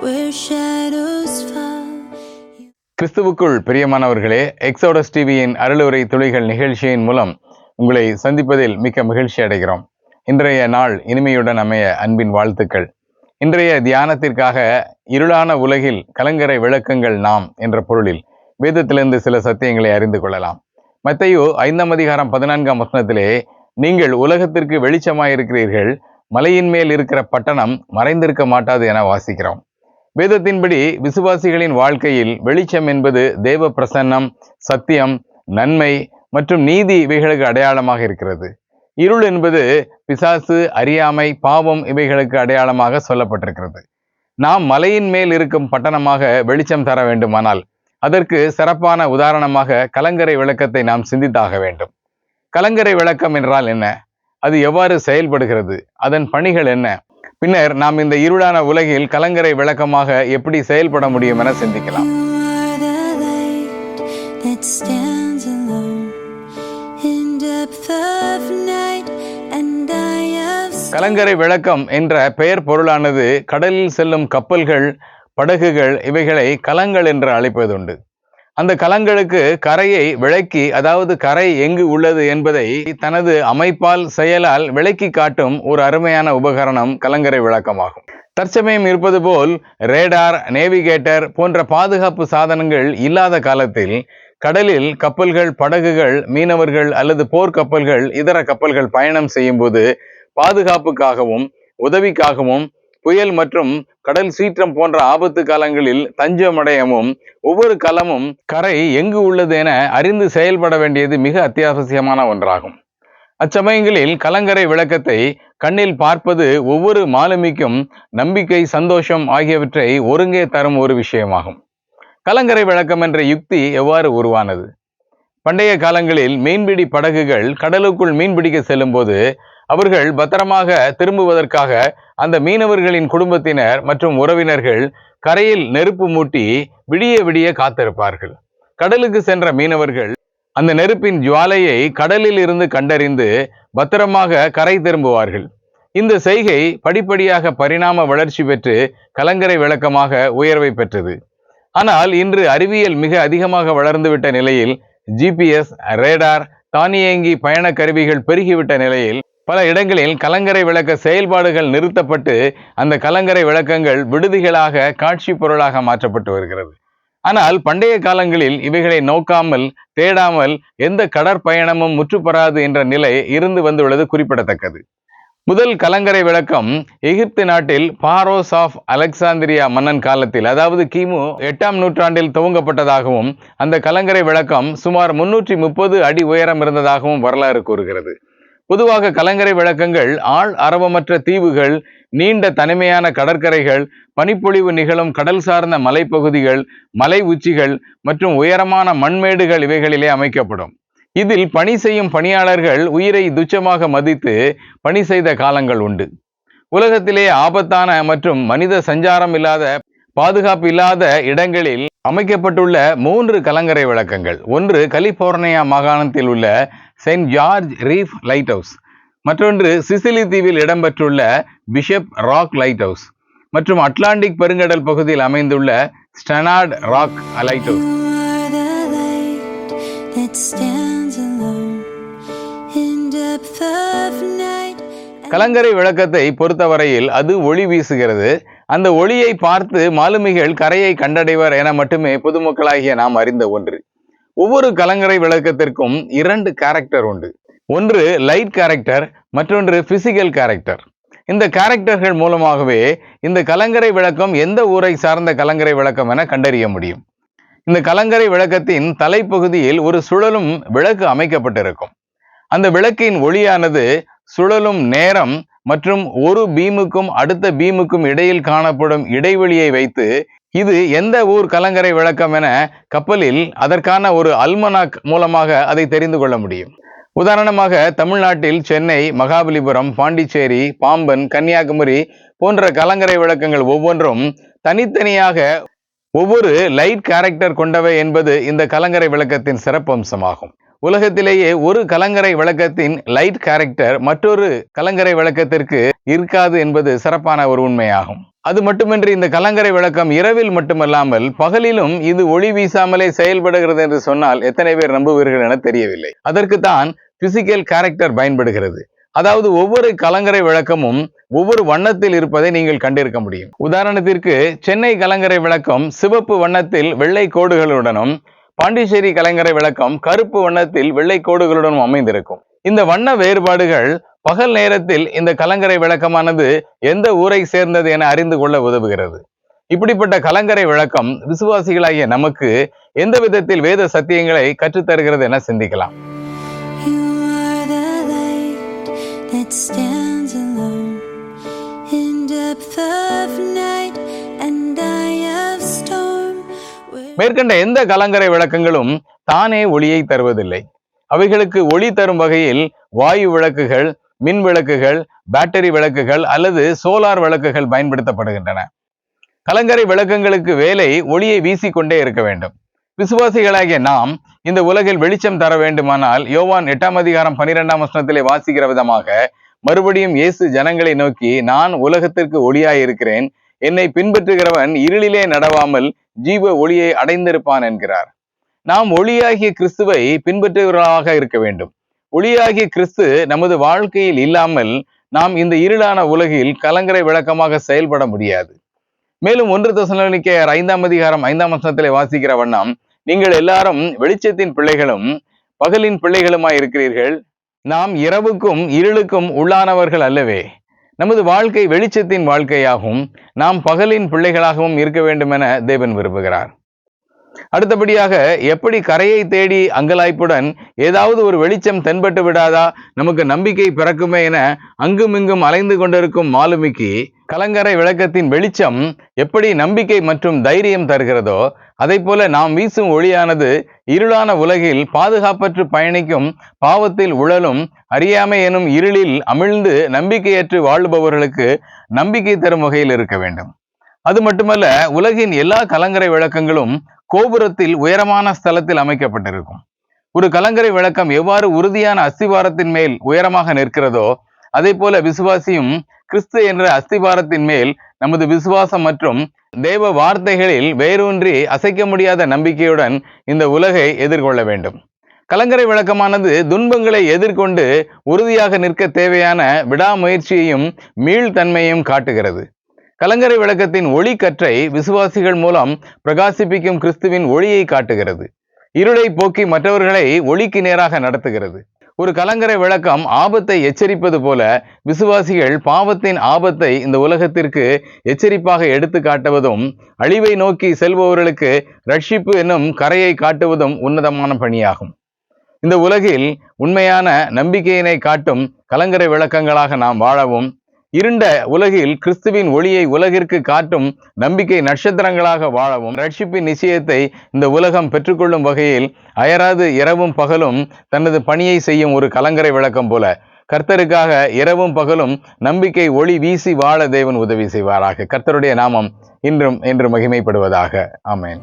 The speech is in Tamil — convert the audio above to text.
where shadows fall. கிறிஸ்துவுக்குள் பிரியமானவர்களே, எக்ஸோடஸ் டிவியின் அருளுரை துளிகள் நிகழ்ச்சியின் மூலம் உங்களை சந்திப்பதில் மிக்க மகிழ்ச்சி அடைகிறோம். இன்றைய நாள் இனிமையுடன் அமைய அன்பின் வாழ்த்துக்கள். இன்றைய தியானத்திற்காக இருளான உலகில் கலங்கரை விளக்கங்கள் நாம் என்ற பொருளில் வேதத்திலிருந்து சில சத்தியங்களை அறிந்து கொள்ளலாம். மத்தேயு 5:14 நீங்கள் உலகத்திற்கு வெளிச்சமாயிருக்கிறீர்கள், மலையின் மேல் இருக்கிற பட்டணம் மறைந்திருக்க மாட்டாது என வாசிக்கிறோம். வேதத்தின்படி விசுவாசிகளின் வாழ்க்கையில் வெளிச்சம் என்பது தேவ பிரசன்னம், சத்தியம், நன்மை மற்றும் நீதி இவைகளுக்கு அடையாளமாக இருக்கிறது. இருள் என்பது பிசாசு, அறியாமை, பாவம் இவைகளுக்கு அடையாளமாக சொல்லப்பட்டிருக்கிறது. நாம் மலையின் மேல் இருக்கும் பட்டணமாக வெளிச்சம் தர வேண்டுமானால் அதற்கு சிறப்பான உதாரணமாக கலங்கரை விளக்கத்தை நாம் சிந்தித்தாக வேண்டும். கலங்கரை விளக்கம் என்றால் என்ன? அது எவ்வாறு செயல்படுகிறது? அதன் பணிகள் என்ன? பின்னர் நாம் இந்த இருளான உலகில் கலங்கரை விளக்கமாக எப்படி செயல்பட முடியும் என சிந்திக்கலாம். கலங்கரை விளக்கம் என்ற பெயர் பொருளானது கடலில் செல்லும் கப்பல்கள், படகுகள் இவைகளை கலங்கள் என்று அழைப்பதுண்டு. அந்த கலங்களுக்கு கரையை விளக்கி, அதாவது கரை எங்கு உள்ளது என்பதை தனது அமைப்பால், செயலால் விளக்கி காட்டும் ஒரு அருமையான உபகரணம் கலங்கரை விளக்கமாகும். தற்சமயம் இருப்பது போல் ரேடார், நேவிகேட்டர் போன்ற பாதுகாப்பு சாதனங்கள் இல்லாத காலத்தில் கடலில் கப்பல்கள், படகுகள், மீனவர்கள் அல்லது போர்க்கப்பல்கள், இதர கப்பல்கள் பயணம் செய்யும் போது பாதுகாப்புக்காகவும் உதவிக்காகவும் புயல் மற்றும் கடல் சீற்றம் போன்ற ஆபத்து காலங்களில் தஞ்சமடையவும் ஒவ்வொரு கலமும் கரை எங்கு உள்ளது என அறிந்து செயல்பட வேண்டியது மிக அத்தியாவசியமான ஒன்றாகும். அச்சமயங்களில் கலங்கரை விளக்கத்தை கண்ணில் பார்ப்பது ஒவ்வொரு மாலுமிக்கும் நம்பிக்கை, சந்தோஷம் ஆகியவற்றை ஒருங்கே தரும் ஒரு விஷயமாகும். கலங்கரை விளக்கம் என்ற யுக்தி எவ்வாறு உருவானது? பண்டைய காலங்களில் மீன்பிடி படகுகள் கடலுக்குள் மீன்பிடிக்க செல்லும் போது அவர்கள் பத்திரமாக திரும்புவதற்காக அந்த மீனவர்களின் குடும்பத்தினர் மற்றும் உறவினர்கள் கரையில் நெருப்பு மூட்டி விடிய விடிய காத்திருப்பார்கள். கடலுக்கு சென்ற மீனவர்கள் அந்த நெருப்பின் ஜுவாலையை கடலில் இருந்து கண்டறிந்து பத்திரமாக கரை திரும்புவார்கள். இந்த செய்கை படிப்படியாக பரிணாம வளர்ச்சி பெற்று கலங்கரை விளக்கமாக உயர்வை பெற்றது. ஆனால் இன்று அறிவியல் மிக அதிகமாக வளர்ந்துவிட்ட நிலையில் GPS, ரேடார், தானியங்கி பயண கருவிகள் பெருகிவிட்ட நிலையில் பல இடங்களில் கலங்கரை விளக்க செயல்பாடுகள் நிறுத்தப்பட்டு அந்த கலங்கரை விளக்கங்கள் விடுதிகளாக, காட்சி பொருளாக மாற்றப்பட்டு வருகிறது. ஆனால் பண்டைய காலங்களில் இவைகளை நோக்காமல், தேடாமல் எந்த கடற்பயணமும் முற்றுப்பெறாது என்ற நிலை இருந்து வந்துள்ளது குறிப்பிடத்தக்கது. முதல் கலங்கரை விளக்கம் எகிப்து நாட்டில் பாரோஸ் ஆஃப் அலெக்சாந்திரியா மன்னன் காலத்தில், அதாவது கிமு 8ஆம் நூற்றாண்டில் துவங்கப்பட்டதாகவும் அந்த கலங்கரை விளக்கம் சுமார் 330 அடி உயரம் இருந்ததாகவும் வரலாறு கூறுகிறது. பொதுவாக கலங்கரை விளக்கங்கள் ஆள் அரவமற்ற தீவுகள், நீண்ட தனிமையான கடற்கரைகள், பனிப்பொழிவு நிகழும் கடல் சார்ந்த மலைப்பகுதிகள், மலை உச்சிகள் மற்றும் உயரமான மண்மேடுகள் இவைகளிலே அமைக்கப்படும். இதில் பணி செய்யும் பணியாளர்கள் உயிரை துச்சமாக மதித்து பணி செய்த காலங்கள் உண்டு. உலகத்திலே ஆபத்தான மற்றும் மனித சஞ்சாரம் இல்லாத, பாதுகாப்பு இல்லாத இடங்களில் அமைக்கப்பட்டுள்ள 3 கலங்கரை விளக்கங்கள். ஒன்று கலிபோர்னியா மாகாணத்தில் உள்ள Saint George reef light house, மற்றொன்று சிசிலி தீவில் இடம்பெற்றுள்ள பிஷப் ராக் லைட் ஹவுஸ் மற்றும் அட்லாண்டிக் பெருங்கடல் பகுதியில் அமைந்துள்ள ஸ்டனார்ட் ராக் லைட் ஹவுஸ். கலங்கரை விளக்கத்தை பொறுத்தவரையில் அது ஒளி வீசுகிறது. அந்த ஒளியை பார்த்து மாலுமிகள் கரையை கண்டடைவர் என மட்டுமே பொதுமக்களாகிய நாம் அறிந்த ஒன்று. ஒவ்வொரு கலங்கரை விளக்கத்திற்கும் 2 கேரக்டர் உண்டு. ஒன்று லைட் கேரக்டர், மற்றொன்று பிசிக்கல் கேரக்டர். இந்த கேரக்டர்கள் மூலமாகவே இந்த கலங்கரை விளக்கம் எந்த ஊரை சார்ந்த கலங்கரை விளக்கம் என கண்டறிய முடியும். இந்த கலங்கரை விளக்கத்தின் தலைப்பகுதியில் ஒரு சுழலும் விளக்கு அமைக்கப்பட்டிருக்கும். அந்த விளக்கின் ஒளியானது சுழலும் நேரம் மற்றும் ஒரு பீமுக்கும் அடுத்த பீமுக்கும் இடையில் காணப்படும் இடைவெளியை வைத்து இது எந்த ஊர் கலங்கரை விளக்கம் என கப்பலில் அதற்கான ஒரு அல்மனாக் மூலமாக அதை தெரிந்து கொள்ள முடியும். உதாரணமாக தமிழ்நாட்டில் சென்னை, மகாபலிபுரம், பாண்டிச்சேரி, பாம்பன், கன்னியாகுமரி போன்ற கலங்கரை விளக்கங்கள் ஒவ்வொன்றும் தனித்தனியாக ஒவ்வொரு லைட் கேரக்டர் கொண்டவை என்பது இந்த கலங்கரை விளக்கத்தின் சிறப்பம்சமாகும். உலகத்திலேயே ஒரு கலங்கரை விளக்கத்தின் லைட் கேரக்டர் மற்றொரு கலங்கரை விளக்கத்திற்கு இருக்காது என்பது சிறப்பான ஒரு உண்மையாகும். அது மட்டுமின்றி இந்த கலங்கரை விளக்கம் இரவில் மட்டுமல்லாமல் பகலிலும் இது ஒளி வீசாமலே செயல்படுகிறது என்று சொன்னால் எத்தனை பேர் நம்புவீர்கள் என தெரியவில்லை. அதற்கு தான் பிசிக்கல் கேரக்டர் பயன்படுகிறது. அதாவது ஒவ்வொரு கலங்கரை விளக்கமும் ஒவ்வொரு வண்ணத்தில் இருப்பதை நீங்கள் கண்டிருக்க முடியும். உதாரணத்திற்கு சென்னை கலங்கரை விளக்கம் சிவப்பு வண்ணத்தில் வெள்ளை கோடுகளுடனும், பாண்டிச்சேரி கலங்கரை விளக்கம் கருப்பு வண்ணத்தில் வெள்ளை கோடுகளுடனும் அமைந்திருக்கும். இந்த வண்ண வேறுபாடுகள் பகல் நேரத்தில் இந்த கலங்கரை விளக்கமானது எந்த ஊரை சேர்ந்தது என அறிந்து கொள்ள உதவுகிறது. இப்படிப்பட்ட கலங்கரை விளக்கம் விசுவாசிகளாகிய நமக்கு எந்த விதத்தில் வேத சத்தியங்களை கற்றுத்தருகிறது என சிந்திக்கலாம். மேற்கண்ட எந்த கலங்கரை விளக்கங்களும் தானே ஒளியை தருவதில்லை. அவைகளுக்கு ஒளி தரும் வகையில் வாயு விளக்குகள், மின் விளக்குகள், பேட்டரி விளக்குகள் அல்லது சோலார் விளக்குகள் பயன்படுத்தப்படுகின்றன. கலங்கரை விளக்கங்களுக்கு வேலை ஒளியை வீசிக்கொண்டே இருக்க வேண்டும். விசுவாசிகளாகிய நாம் இந்த உலகில் வெளிச்சம் தர வேண்டுமானால் யோவான் 8:12 வாசிக்கிற விதமாக மறுபடியும் இயேசு ஜனங்களை நோக்கி, நான் உலகத்திற்கு ஒளியாய் இருக்கிறேன், என்னை பின்பற்றுகிறவன் இருளிலே நடவாமல் ஜீவ ஒளியை அடைந்திருப்பான் என்கிறார். நாம் ஒளியாகிய கிறிஸ்துவை பின்பற்றுகிறவர்களாக இருக்க வேண்டும். ஒளியாகிய கிறிஸ்து நமது வாழ்க்கையில் இல்லாமல் நாம் இந்த இருளான உலகில் கலங்கரை விளக்கமாக செயல்பட முடியாது. மேலும் 1 தெசலோனிக்கேயர் 5:5 வாசிக்கிற வண்ணம், நீங்கள் எல்லாரும் வெளிச்சத்தின் பிள்ளைகளும் பகலின் பிள்ளைகளுமாய் இருக்கிறீர்கள். நாம் இரவுக்கும் இருளுக்கும் உள்ளானவர்கள் அல்லவே. நமது வாழ்க்கை வெளிச்சத்தின் வாழ்க்கையாகவும் நாம் பகலின் பிள்ளைகளாகவும் இருக்க வேண்டும் என தேவன் விரும்புகிறார். அடுத்தபடியாக, எப்படி கரையை தேடி அங்கலாய்ப்புடன் ஏதாவது ஒரு வெளிச்சம் தென்பட்டு விடாதா, நமக்கு நம்பிக்கை பிறக்குமே என அங்குமிங்கும் அலைந்து கொண்டிருக்கும் மாலுமிக்கு கலங்கரை விளக்கத்தின் வெளிச்சம் எப்படி நம்பிக்கை மற்றும் தைரியம் தருகிறதோ, அதை போல நாம் வீசும் ஒளியானது இருளான உலகில் பாதுகாப்பற்று பயணிக்கும் பாவத்தில் உழலும் அறியாமை எனும் இருளில் அமிழ்ந்து நம்பிக்கையற்று வாழுபவர்களுக்கு நம்பிக்கை தரும் வகையில் இருக்க வேண்டும். அது மட்டுமல்ல, உலகின் எல்லா கலங்கரை விளக்கங்களும் கோபுரத்தில் உயரமான ஸ்தலத்தில் அமைக்கப்பட்டிருக்கும். ஒரு கலங்கரை விளக்கம் எவ்வாறு உறுதியான அஸ்திவாரத்தின் மேல் உயரமாக நிற்கிறதோ, அதே போல விசுவாசியும் கிறிஸ்து என்ற அஸ்திவாரத்தின் மேல் நமது விசுவாசம் மற்றும் தேவ வார்த்தைகளில் வேரூன்றி அசைக்க முடியாத நம்பிக்கையுடன் இந்த உலகை எதிர்கொள்ள வேண்டும். கலங்கரை விளக்கமானது துன்பங்களை எதிர்கொண்டு உறுதியாக நிற்க தேவையான விடாமுயற்சியையும் மீள்தன்மையையும் காட்டுகிறது. கலங்கரை விளக்கத்தின் ஒளி கற்றை விசுவாசிகள் மூலம் பிரகாசிப்பிக்கும் கிறிஸ்துவின் ஒளியை காட்டுகிறது. இருளை போக்கி மற்றவர்களை ஒளிக்கு நேராக நடத்துகிறது. ஒரு கலங்கரை விளக்கம் ஆபத்தை எச்சரிப்பது போல விசுவாசிகள் பாவத்தின் ஆபத்தை இந்த உலகத்திற்கு எச்சரிப்பாக எடுத்து காட்டுவதும், அழிவை நோக்கி செல்பவர்களுக்கு ரட்சிப்பு என்னும் கரையை காட்டுவதும் உன்னதமான பணியாகும். இந்த உலகில் உண்மையான நம்பிக்கையினை காட்டும் கலங்கரை விளக்கங்களாக நாம் வாழவும், இருண்ட உலகில் கிறிஸ்துவின் ஒளியை உலகிற்கு காட்டும் நம்பிக்கை நட்சத்திரங்களாக வாழவும், ரட்சிப்பின் நிச்சயத்தை இந்த உலகம் பெற்றுக்கொள்ளும் வகையில் அயராது இரவும் பகலும் தனது பணியை செய்யும் ஒரு கலங்கரை விளக்கம் போல கர்த்தருக்காக இரவும் பகலும் நம்பிக்கை ஒளி வீசி வாழ தேவன் உதவி செய்வாராக. கர்த்தருடைய நாமம் இன்றும் என்று மகிமைப்படுவதாக. ஆமென்.